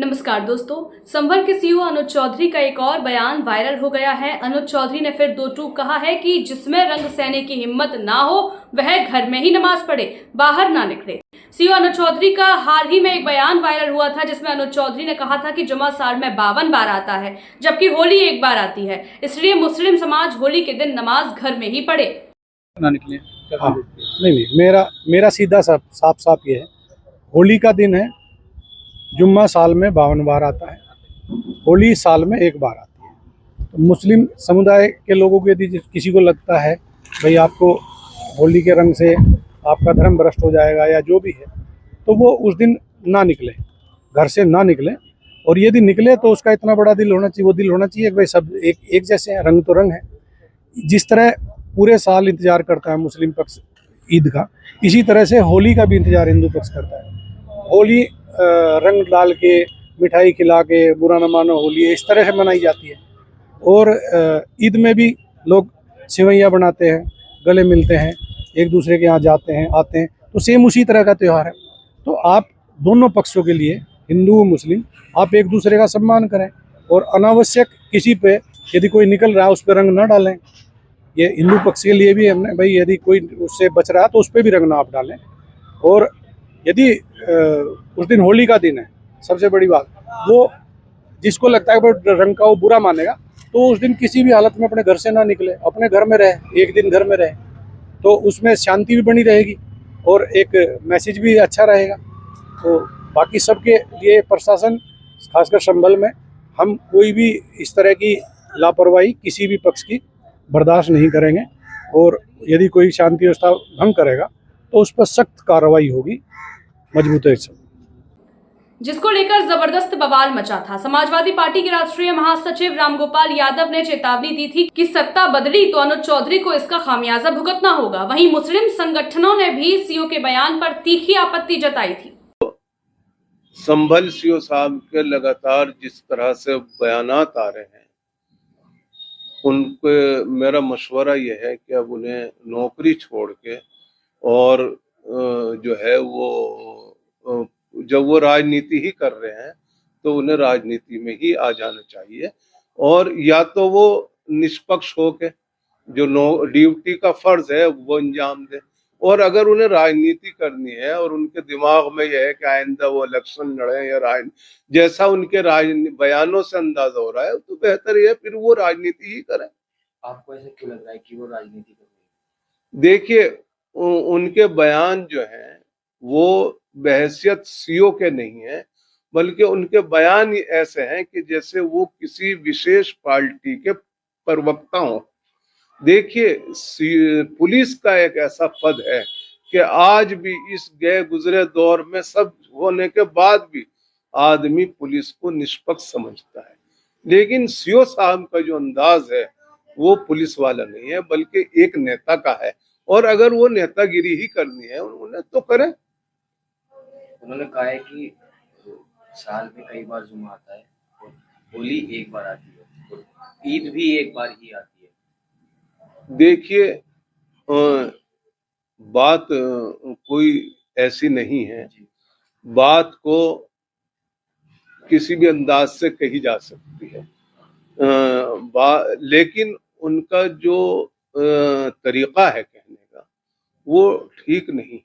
नमस्कार दोस्तों, संभल के सीईओ अनुज चौधरी का एक और बयान वायरल हो गया है। अनुज चौधरी ने फिर दो टूक कहा है कि जिसमें रंग सहने की हिम्मत ना हो वह घर में ही नमाज पढ़े, बाहर ना निकले। सीईओ अनुज चौधरी का हाल ही में एक बयान वायरल हुआ था जिसमें अनुज चौधरी ने कहा था कि जुमा साल में 52 बार आता है जबकि होली एक बार आती है, इसलिए मुस्लिम समाज होली के दिन नमाज घर में ही पढ़े ना निकले। हाँ, नहीं, मेरा सीधा साफ ये है। होली का दिन है, जुम्मा साल में 52 बार आता है, होली साल में एक बार आती है। तो मुस्लिम समुदाय के लोगों को यदि किसी को लगता है भाई आपको होली के रंग से आपका धर्म भ्रष्ट हो जाएगा या जो भी है, तो वो उस दिन ना निकले, घर से ना निकले। और यदि निकले तो उसका इतना बड़ा दिल होना चाहिए, वो दिल होना चाहिए कि भाई सब एक जैसे हैं, रंग तो रंग है। जिस तरह पूरे साल इंतजार करता है मुस्लिम पक्ष ईद का, इसी तरह से होली का भी इंतजार हिंदू पक्ष करता है। होली रंग डाल के, मिठाई खिला के, बुरा न मानो होली, इस तरह से मनाई जाती है। और ईद में भी लोग सेवैयाँ बनाते हैं, गले मिलते हैं, एक दूसरे के यहाँ जाते हैं, आते हैं, तो सेम उसी तरह का त्यौहार है। तो आप दोनों पक्षों के लिए, हिंदू और मुस्लिम, आप एक दूसरे का सम्मान करें और अनावश्यक किसी पे यदि कोई निकल रहा है उस पर रंग ना डालें। ये हिंदू पक्ष के लिए भी हमने भाई, यदि कोई उससे बच रहा है तो उस पर भी रंग ना आप डालें। और यदि उस दिन होली का दिन है, सबसे बड़ी बात, वो जिसको लगता है कि रंग का वो बुरा मानेगा, तो उस दिन किसी भी हालत में अपने घर से ना निकले, अपने घर में रहे, एक दिन घर में रहे, तो उसमें शांति भी बनी रहेगी और एक मैसेज भी अच्छा रहेगा। तो बाकी सबके लिए प्रशासन, खासकर संभल में, हम कोई भी इस तरह की लापरवाही किसी भी पक्ष की बर्दाश्त नहीं करेंगे। और यदि कोई शांति व्यवस्था भंग करेगा तो उस पर सख्त कार्रवाई होगी, मजबूती से। जिसको लेकर जबरदस्त बवाल मचा था। समाजवादी पार्टी के राष्ट्रीय महासचिव रामगोपाल यादव ने चेतावनी दी थी कि सत्ता बदली तो अनुज चौधरी को इसका खामियाजा भुगतना होगा। वहीं मुस्लिम संगठनों ने भी सीईओ के बयान पर तीखी आपत्ति जताई थी। संभल सीईओ साहब के लगातार जिस तरह से बयानात आ रहे हैं, उनके मेरा मशवरा यह है कि अब उन्हें नौकरी छोड़ के और जो है वो जब वो राजनीति ही कर रहे हैं तो उन्हें राजनीति में ही आ जाना चाहिए। और या तो वो निष्पक्ष होके जो ड्यूटी का फर्ज है वो अंजाम दे, और अगर उन्हें राजनीति करनी है और उनके दिमाग में यह है कि आइंदा वो इलेक्शन लड़े या जैसा उनके बयानों से अंदाजा हो रहा है, तो बेहतर यह फिर वो राजनीति ही करें। आपको ऐसे क्यों लग रहा है कि वो राजनीति कर रहे हैं? देखिए, उनके बयान जो हैं वो बहैसियत सीईओ के नहीं है, बल्कि उनके बयान ऐसे हैं कि जैसे वो किसी विशेष पार्टी के प्रवक्ता हों। देखिए, पुलिस का एक ऐसा पद है कि आज भी इस गए गुजरे दौर में सब होने के बाद भी आदमी पुलिस को निष्पक्ष समझता है। लेकिन सीईओ साहब का जो अंदाज है वो पुलिस वाला नहीं है, बल्कि एक नेता का है। और अगर वो नेतागिरी ही करनी है उन्हें तो करें। उन्होंने कहा है कि साल में कई बार जुमा आता है और होली एक बार आती है और ईद भी एक बार ही आती है। देखिए, बात कोई ऐसी नहीं है, बात को किसी भी अंदाज से कही जा सकती है, लेकिन उनका जो तरीका है कहने का वो ठीक नहीं है।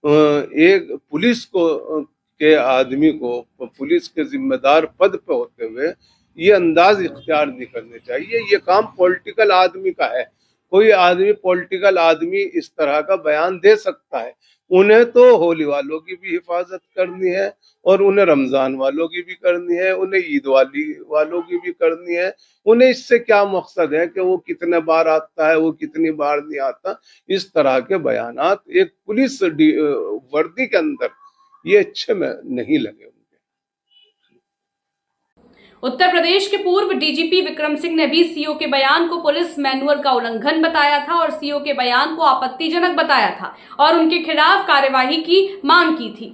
एक पुलिस के आदमी को पुलिस के जिम्मेदार पद पे होते हुए ये अंदाज इख्तियार नहीं करने चाहिए। ये काम पॉलिटिकल आदमी का है। कोई आदमी, पॉलिटिकल आदमी इस तरह का बयान दे सकता है। उन्हें तो होली वालों की भी हिफाजत करनी है और उन्हें रमजान वालों की भी करनी है, उन्हें ईद वालों की भी करनी है। उन्हें इससे क्या मकसद है कि वो कितने बार आता है, वो कितनी बार नहीं आता। इस तरह के बयानात एक पुलिस वर्दी के अंदर ये अच्छे में नहीं लगे। उत्तर प्रदेश के पूर्व डीजीपी विक्रम सिंह ने भी सीईओ के बयान को पुलिस मैनुअल का उल्लंघन बताया था और सीईओ के बयान को आपत्तिजनक बताया था और उनके खिलाफ कार्यवाही की मांग की थी।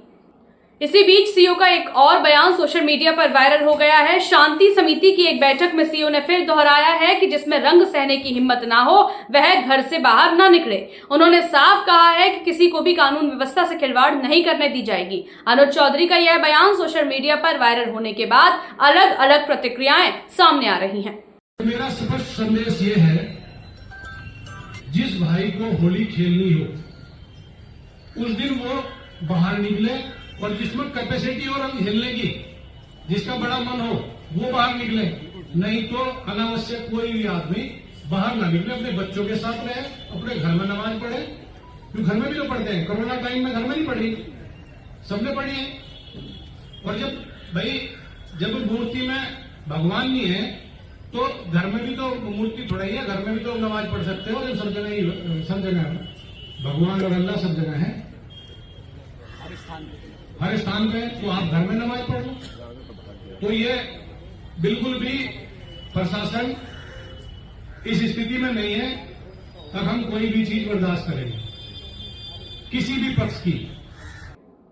इसी बीच सीओ का एक और बयान सोशल मीडिया पर वायरल हो गया है। शांति समिति की एक बैठक में सीओ ने फिर दोहराया है कि जिसमें रंग सहने की हिम्मत ना हो वह घर से बाहर ना निकले। उन्होंने साफ कहा है कि किसी को भी कानून व्यवस्था से खिलवाड़ नहीं करने दी जाएगी। अनुज चौधरी का यह बयान सोशल मीडिया पर वायरल होने के बाद अलग अलग प्रतिक्रियाएं सामने आ रही हैं। मेरा स्पष्ट संदेश ये है, जिस भाई को होली खेलनी हो उस दिन वो बाहर निकले, और जिसमें कैपेसिटी हो रंग खेलने की, जिसका बड़ा मन हो वो बाहर निकले, नहीं तो अनावश्यक कोई भी आदमी बाहर ना निकले, अपने बच्चों के साथ रहे, अपने घर में नमाज पढ़े। क्यों घर में भी तो पढ़ते हैं, कोरोना टाइम में घर में नहीं पढ़ी, सबने पढ़ी है। और जब मूर्ति में भगवान नहीं है तो घर में भी तो मूर्ति थोड़ा ही है, घर में भी तो नमाज पढ़ सकते हो। जब सब जगह भगवान और अल्लाह सब जगह है, हर स्थान पे, तो आप घर में नमाज पढ़ लो। तो ये बिल्कुल भी प्रशासन इस स्थिति में नहीं है तब हम कोई भी चीज बर्दाश्त करेंगे, किसी भी पक्ष की।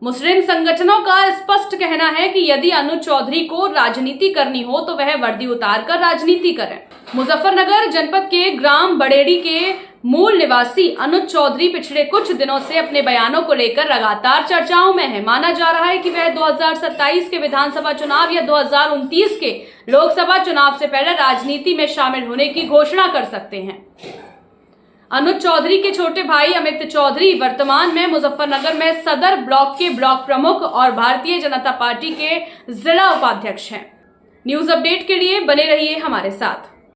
मुस्लिम संगठनों का स्पष्ट कहना है कि यदि अनुज चौधरी को राजनीति करनी हो तो वह वर्दी उतारकर राजनीति करें। मुजफ्फरनगर जनपद के ग्राम बड़ेड़ी के मूल निवासी अनुज चौधरी पिछले कुछ दिनों से अपने बयानों को लेकर लगातार चर्चाओं में है। माना जा रहा है कि वह 2027 के विधानसभा चुनाव या 2029 के लोकसभा चुनाव से पहले राजनीति में शामिल होने की घोषणा कर सकते हैं। अनुज चौधरी के छोटे भाई अमित चौधरी वर्तमान में मुजफ्फरनगर में सदर ब्लॉक के ब्लॉक प्रमुख और भारतीय जनता पार्टी के जिला उपाध्यक्ष हैं। न्यूज अपडेट के लिए बने रहिए हमारे साथ।